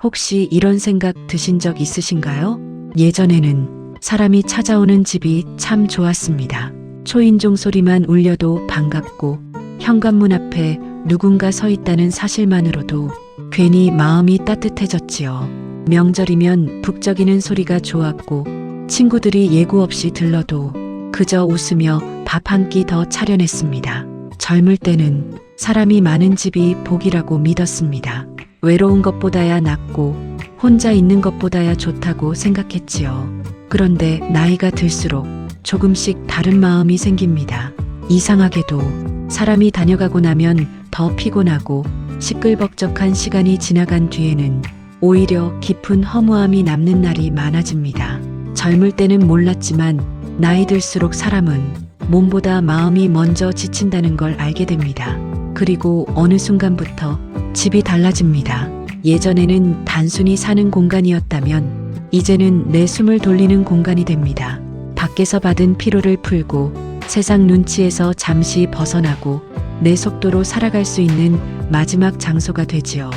혹시 이런 생각 드신 적 있으신가요? 예전에는 사람이 찾아오는 집이 참 좋았습니다. 초인종 소리만 울려도 반갑고 현관문 앞에 누군가 서 있다는 사실만으로도 괜히 마음이 따뜻해졌지요. 명절이면 북적이는 소리가 좋았고 친구들이 예고 없이 들러도 그저 웃으며 밥 한 끼 더 차려냈습니다. 젊을 때는 사람이 많은 집이 복이라고 믿었습니다. 외로운 것보다야 낫고 혼자 있는 것보다야 좋다고 생각했지요. 그런데 나이가 들수록 조금씩 다른 마음이 생깁니다. 이상하게도 사람이 다녀가고 나면 더 피곤하고 시끌벅적한 시간이 지나간 뒤에는 오히려 깊은 허무함이 남는 날이 많아집니다. 젊을 때는 몰랐지만 나이 들수록 사람은 몸보다 마음이 먼저 지친다는 걸 알게 됩니다. 그리고 어느 순간부터 집이 달라집니다. 예전에는 단순히 사는 공간이었다면 이제는 내 숨을 돌리는 공간이 됩니다. 밖에서 받은 피로를 풀고 세상 눈치에서 잠시 벗어나고 내 속도로 살아갈 수 있는 마지막 장소가 되지요.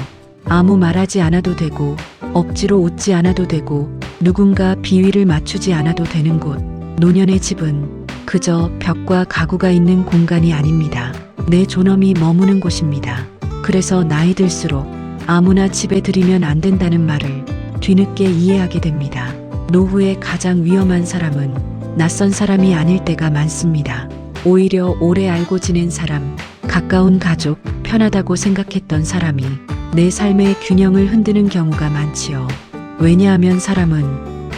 아무 말하지 않아도 되고 억지로 웃지 않아도 되고 누군가 비위를 맞추지 않아도 되는 곳. 노년의 집은 그저 벽과 가구가 있는 공간이 아닙니다. 내 존엄이 머무는 곳입니다. 그래서 나이 들수록 아무나 집에 들이면 안 된다는 말을 뒤늦게 이해하게 됩니다. 노후의 가장 위험한 사람은 낯선 사람이 아닐 때가 많습니다. 오히려 오래 알고 지낸 사람, 가까운 가족, 편하다고 생각했던 사람이 내 삶의 균형을 흔드는 경우가 많지요. 왜냐하면 사람은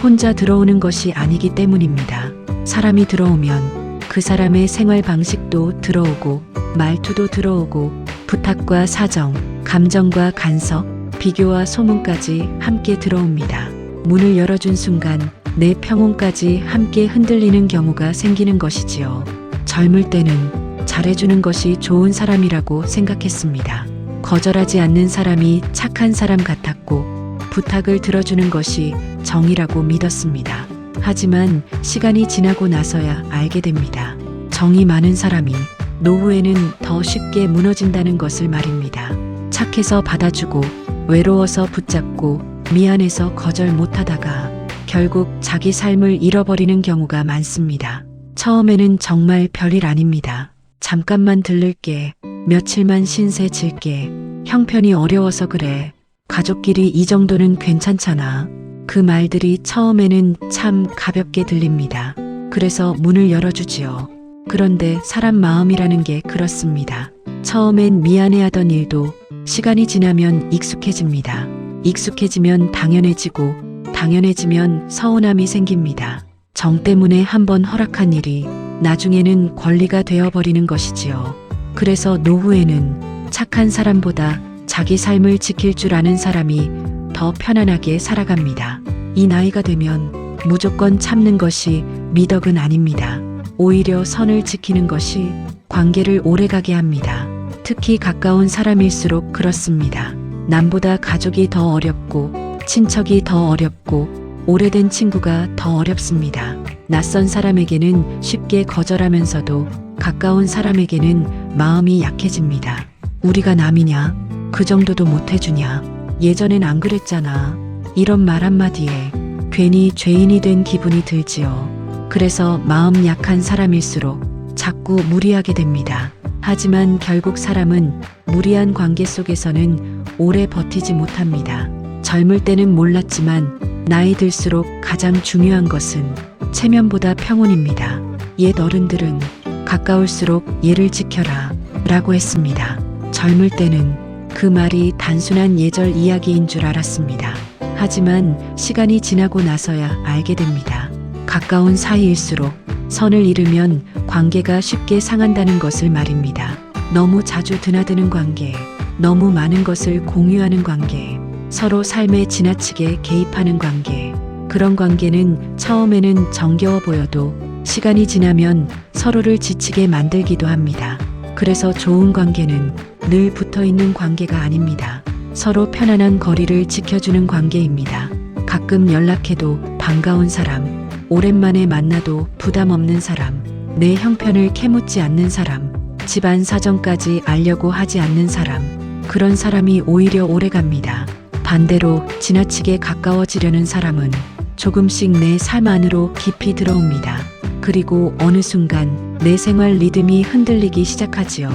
혼자 들어오는 것이 아니기 때문입니다. 사람이 들어오면 그 사람의 생활 방식도 들어오고 말투도 들어오고 부탁과 사정, 감정과 간섭, 비교와 소문까지 함께 들어옵니다. 문을 열어준 순간 내 평온까지 함께 흔들리는 경우가 생기는 것이지요. 젊을 때는 잘해주는 것이 좋은 사람이라고 생각했습니다. 거절하지 않는 사람이 착한 사람 같았고 부탁을 들어주는 것이 정이라고 믿었습니다. 하지만 시간이 지나고 나서야 알게 됩니다. 정이 많은 사람이 노후에는 더 쉽게 무너진다는 것을 말입니다. 착해서 받아주고 외로워서 붙잡고 미안해서 거절 못하다가 결국 자기 삶을 잃어버리는 경우가 많습니다. 처음에는 정말 별일 아닙니다. 잠깐만 들를게, 며칠만 신세 질게, 형편이 어려워서 그래, 가족끼리 이 정도는 괜찮잖아. 그 말들이 처음에는 참 가볍게 들립니다. 그래서 문을 열어주지요. 그런데 사람 마음이라는 게 그렇습니다. 처음엔 미안해하던 일도 시간이 지나면 익숙해집니다. 익숙해지면 당연해지고 당연해지면 서운함이 생깁니다. 정 때문에 한번 허락한 일이 나중에는 권리가 되어버리는 것이지요. 그래서 노후에는 착한 사람보다 자기 삶을 지킬 줄 아는 사람이 더 편안하게 살아갑니다. 이 나이가 되면 무조건 참는 것이 미덕은 아닙니다. 오히려 선을 지키는 것이 관계를 오래가게 합니다. 특히 가까운 사람일수록 그렇습니다. 남보다 가족이 더 어렵고 친척이 더 어렵고 오래된 친구가 더 어렵습니다. 낯선 사람에게는 쉽게 거절하면서도 가까운 사람에게는 마음이 약해집니다. 우리가 남이냐? 그 정도도 못해주냐? 예전엔 안 그랬잖아. 이런 말 한마디에 괜히 죄인이 된 기분이 들지요. 그래서 마음 약한 사람일수록 자꾸 무리하게 됩니다. 하지만 결국 사람은 무리한 관계 속에서는 오래 버티지 못합니다. 젊을 때는 몰랐지만 나이 들수록 가장 중요한 것은 체면보다 평온입니다. 옛 어른들은 가까울수록 예를 지켜라 라고 했습니다. 젊을 때는 그 말이 단순한 예절 이야기인 줄 알았습니다. 하지만 시간이 지나고 나서야 알게 됩니다. 가까운 사이일수록 선을 잃으면 관계가 쉽게 상한다는 것을 말입니다. 너무 자주 드나드는 관계, 너무 많은 것을 공유하는 관계, 서로 삶에 지나치게 개입하는 관계, 그런 관계는 처음에는 정겨워 보여도 시간이 지나면 서로를 지치게 만들기도 합니다. 그래서 좋은 관계는 늘 붙어있는 관계가 아닙니다. 서로 편안한 거리를 지켜주는 관계입니다. 가끔 연락해도 반가운 사람, 오랜만에 만나도 부담 없는 사람, 내 형편을 캐묻지 않는 사람, 집안 사정까지 알려고 하지 않는 사람, 그런 사람이 오히려 오래갑니다. 반대로 지나치게 가까워지려는 사람은 조금씩 내 삶 안으로 깊이 들어옵니다. 그리고 어느 순간 내 생활 리듬이 흔들리기 시작하지요.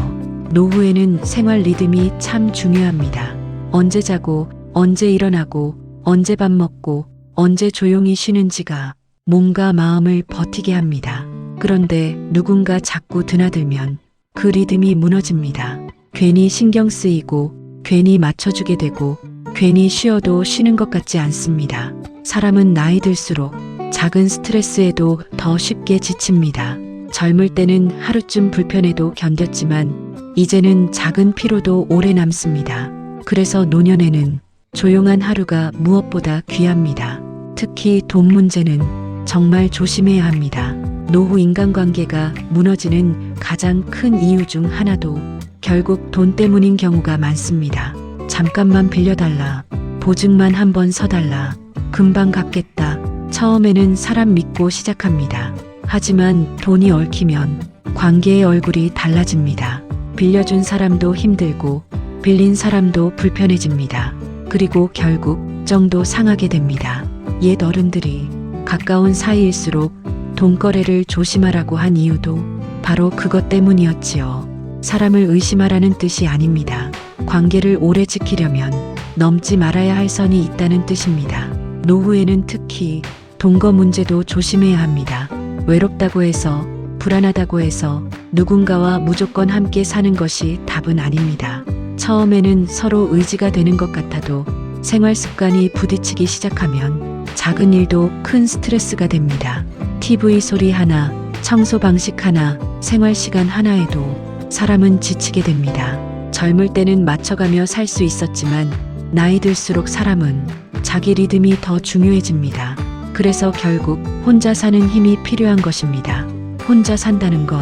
노후에는 생활 리듬이 참 중요합니다. 언제 자고, 언제 일어나고, 언제 밥 먹고, 언제 조용히 쉬는지가 몸과 마음을 버티게 합니다. 그런데 누군가 자꾸 드나들면 그 리듬이 무너집니다. 괜히 신경 쓰이고, 괜히 맞춰주게 되고, 괜히 쉬어도 쉬는 것 같지 않습니다. 사람은 나이 들수록 작은 스트레스에도 더 쉽게 지칩니다. 젊을 때는 하루쯤 불편해도 견뎠지만 이제는 작은 피로도 오래 남습니다. 그래서 노년에는 조용한 하루가 무엇보다 귀합니다. 특히 돈 문제는 정말 조심해야 합니다. 노후 인간관계가 무너지는 가장 큰 이유 중 하나도 결국 돈 때문인 경우가 많습니다. 잠깐만 빌려달라, 보증만 한번 서달라, 금방 갚겠다. 처음에는 사람 믿고 시작합니다. 하지만 돈이 얽히면 관계의 얼굴이 달라집니다. 빌려준 사람도 힘들고 빌린 사람도 불편해집니다. 그리고 결국 정도 상하게 됩니다. 옛 어른들이 가까운 사이일수록 돈거래를 조심하라고 한 이유도 바로 그것 때문이었지요. 사람을 의심하라는 뜻이 아닙니다. 관계를 오래 지키려면 넘지 말아야 할 선이 있다는 뜻입니다. 노후에는 특히 동거 문제도 조심해야 합니다. 외롭다고 해서, 불안하다고 해서 누군가와 무조건 함께 사는 것이 답은 아닙니다. 처음에는 서로 의지가 되는 것 같아도 생활 습관이 부딪히기 시작하면 작은 일도 큰 스트레스가 됩니다. TV 소리 하나, 청소 방식 하나, 생활 시간 하나에도 사람은 지치게 됩니다. 젊을 때는 맞춰가며 살 수 있었지만 나이 들수록 사람은 자기 리듬이 더 중요해집니다. 그래서 결국 혼자 사는 힘이 필요한 것입니다. 혼자 산다는 건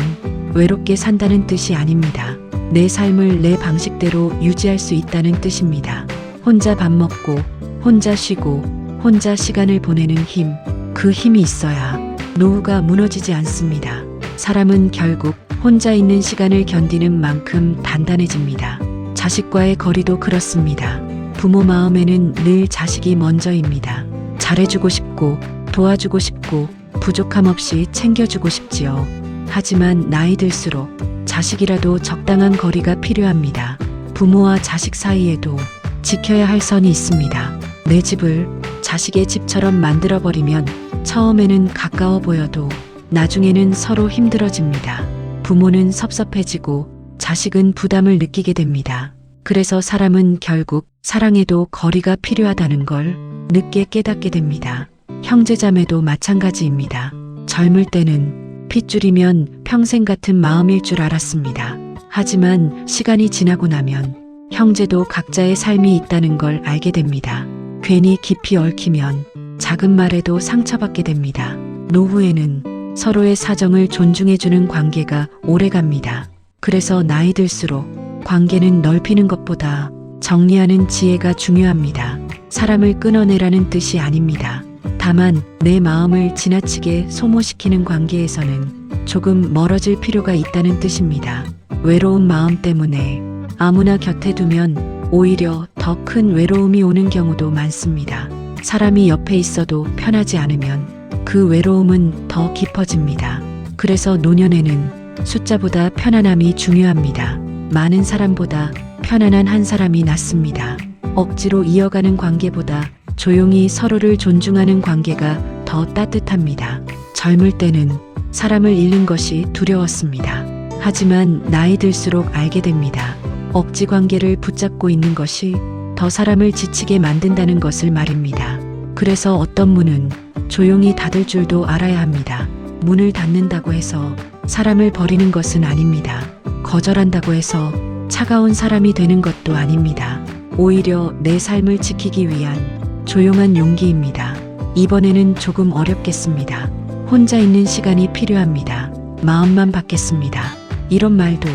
외롭게 산다는 뜻이 아닙니다. 내 삶을 내 방식대로 유지할 수 있다는 뜻입니다. 혼자 밥 먹고, 혼자 쉬고, 혼자 시간을 보내는 힘, 그 힘이 있어야 노후가 무너지지 않습니다. 사람은 결국 혼자 있는 시간을 견디는 만큼 단단해집니다. 자식과의 거리도 그렇습니다. 부모 마음에는 늘 자식이 먼저입니다. 잘해주고 싶고, 도와주고 싶고, 부족함 없이 챙겨주고 싶지요. 하지만 나이 들수록 자식이라도 적당한 거리가 필요합니다. 부모와 자식 사이에도 지켜야 할 선이 있습니다. 내 집을 자식의 집처럼 만들어버리면 처음에는 가까워 보여도 나중에는 서로 힘들어집니다. 부모는 섭섭해지고 자식은 부담을 느끼게 됩니다. 그래서 사람은 결국 사랑에도 거리가 필요하다는 걸 늦게 깨닫게 됩니다. 형제자매도 마찬가지입니다. 젊을 때는 핏줄이면 평생 같은 마음일 줄 알았습니다. 하지만 시간이 지나고 나면 형제도 각자의 삶이 있다는 걸 알게 됩니다. 괜히 깊이 얽히면 작은 말에도 상처받게 됩니다. 노후에는 서로의 사정을 존중해주는 관계가 오래갑니다. 그래서 나이 들수록 관계는 넓히는 것보다 정리하는 지혜가 중요합니다. 사람을 끊어내라는 뜻이 아닙니다. 다만 내 마음을 지나치게 소모시키는 관계에서는 조금 멀어질 필요가 있다는 뜻입니다. 외로운 마음 때문에 아무나 곁에 두면 오히려 더 큰 외로움이 오는 경우도 많습니다. 사람이 옆에 있어도 편하지 않으면 그 외로움은 더 깊어집니다. 그래서 노년에는 숫자보다 편안함이 중요합니다. 많은 사람보다 편안한 한 사람이 낫습니다. 억지로 이어가는 관계보다 조용히 서로를 존중하는 관계가 더 따뜻합니다. 젊을 때는 사람을 잃는 것이 두려웠습니다. 하지만 나이 들수록 알게 됩니다. 억지 관계를 붙잡고 있는 것이 더 사람을 지치게 만든다는 것을 말입니다. 그래서 어떤 문은 조용히 닫을 줄도 알아야 합니다. 문을 닫는다고 해서 사람을 버리는 것은 아닙니다. 거절한다고 해서 차가운 사람이 되는 것도 아닙니다. 오히려 내 삶을 지키기 위한 조용한 용기입니다. 이번에는 조금 어렵겠습니다. 혼자 있는 시간이 필요합니다. 마음만 받겠습니다. 이런 말도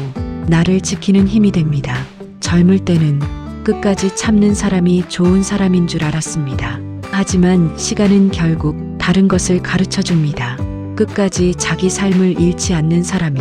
나를 지키는 힘이 됩니다. 젊을 때는 끝까지 참는 사람이 좋은 사람인 줄 알았습니다. 하지만 시간은 결국 다른 것을 가르쳐 줍니다. 끝까지 자기 삶을 잃지 않는 사람이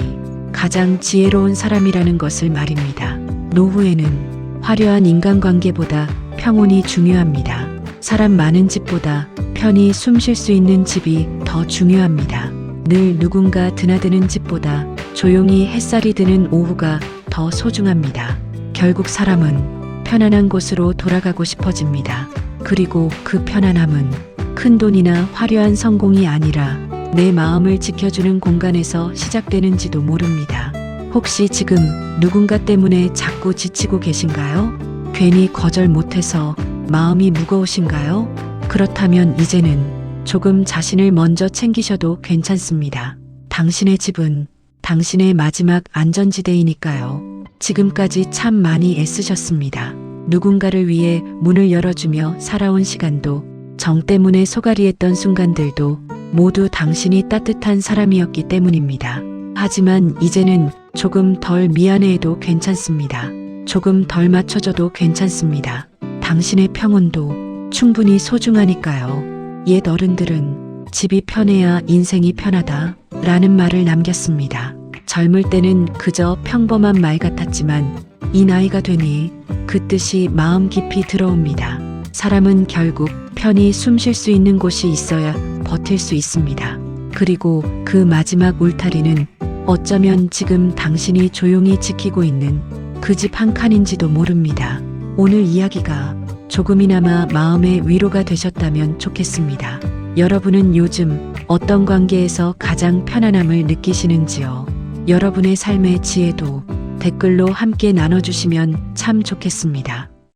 가장 지혜로운 사람이라는 것을 말입니다. 노후에는 화려한 인간관계보다 평온이 중요합니다. 사람 많은 집보다 편히 숨 쉴 수 있는 집이 더 중요합니다. 늘 누군가 드나드는 집보다 조용히 햇살이 드는 오후가 더 소중합니다. 결국 사람은 편안한 곳으로 돌아가고 싶어집니다. 그리고 그 편안함은 큰 돈이나 화려한 성공이 아니라 내 마음을 지켜주는 공간에서 시작되는지도 모릅니다. 혹시 지금 누군가 때문에 자꾸 지치고 계신가요? 괜히 거절 못해서 마음이 무거우신가요? 그렇다면 이제는 조금 자신을 먼저 챙기셔도 괜찮습니다. 당신의 집은 당신의 마지막 안전지대이니까요. 지금까지 참 많이 애쓰셨습니다. 누군가를 위해 문을 열어주며 살아온 시간도, 정 때문에 소갈이했던 순간들도 모두 당신이 따뜻한 사람이었기 때문입니다. 하지만 이제는 조금 덜 미안해해도 괜찮습니다. 조금 덜 맞춰줘도 괜찮습니다. 당신의 평온도 충분히 소중하니까요. 옛 어른들은 집이 편해야 인생이 편하다 라는 말을 남겼습니다. 젊을 때는 그저 평범한 말 같았지만 이 나이가 되니 그 뜻이 마음 깊이 들어옵니다. 사람은 결국 편히 숨 쉴 수 있는 곳이 있어야 버틸 수 있습니다. 그리고 그 마지막 울타리는 어쩌면 지금 당신이 조용히 지키고 있는 그 집 한 칸인지도 모릅니다. 오늘 이야기가 조금이나마 마음의 위로가 되셨다면 좋겠습니다. 여러분은 요즘 어떤 관계에서 가장 편안함을 느끼시는지요? 여러분의 삶의 지혜도 댓글로 함께 나눠주시면 참 좋겠습니다.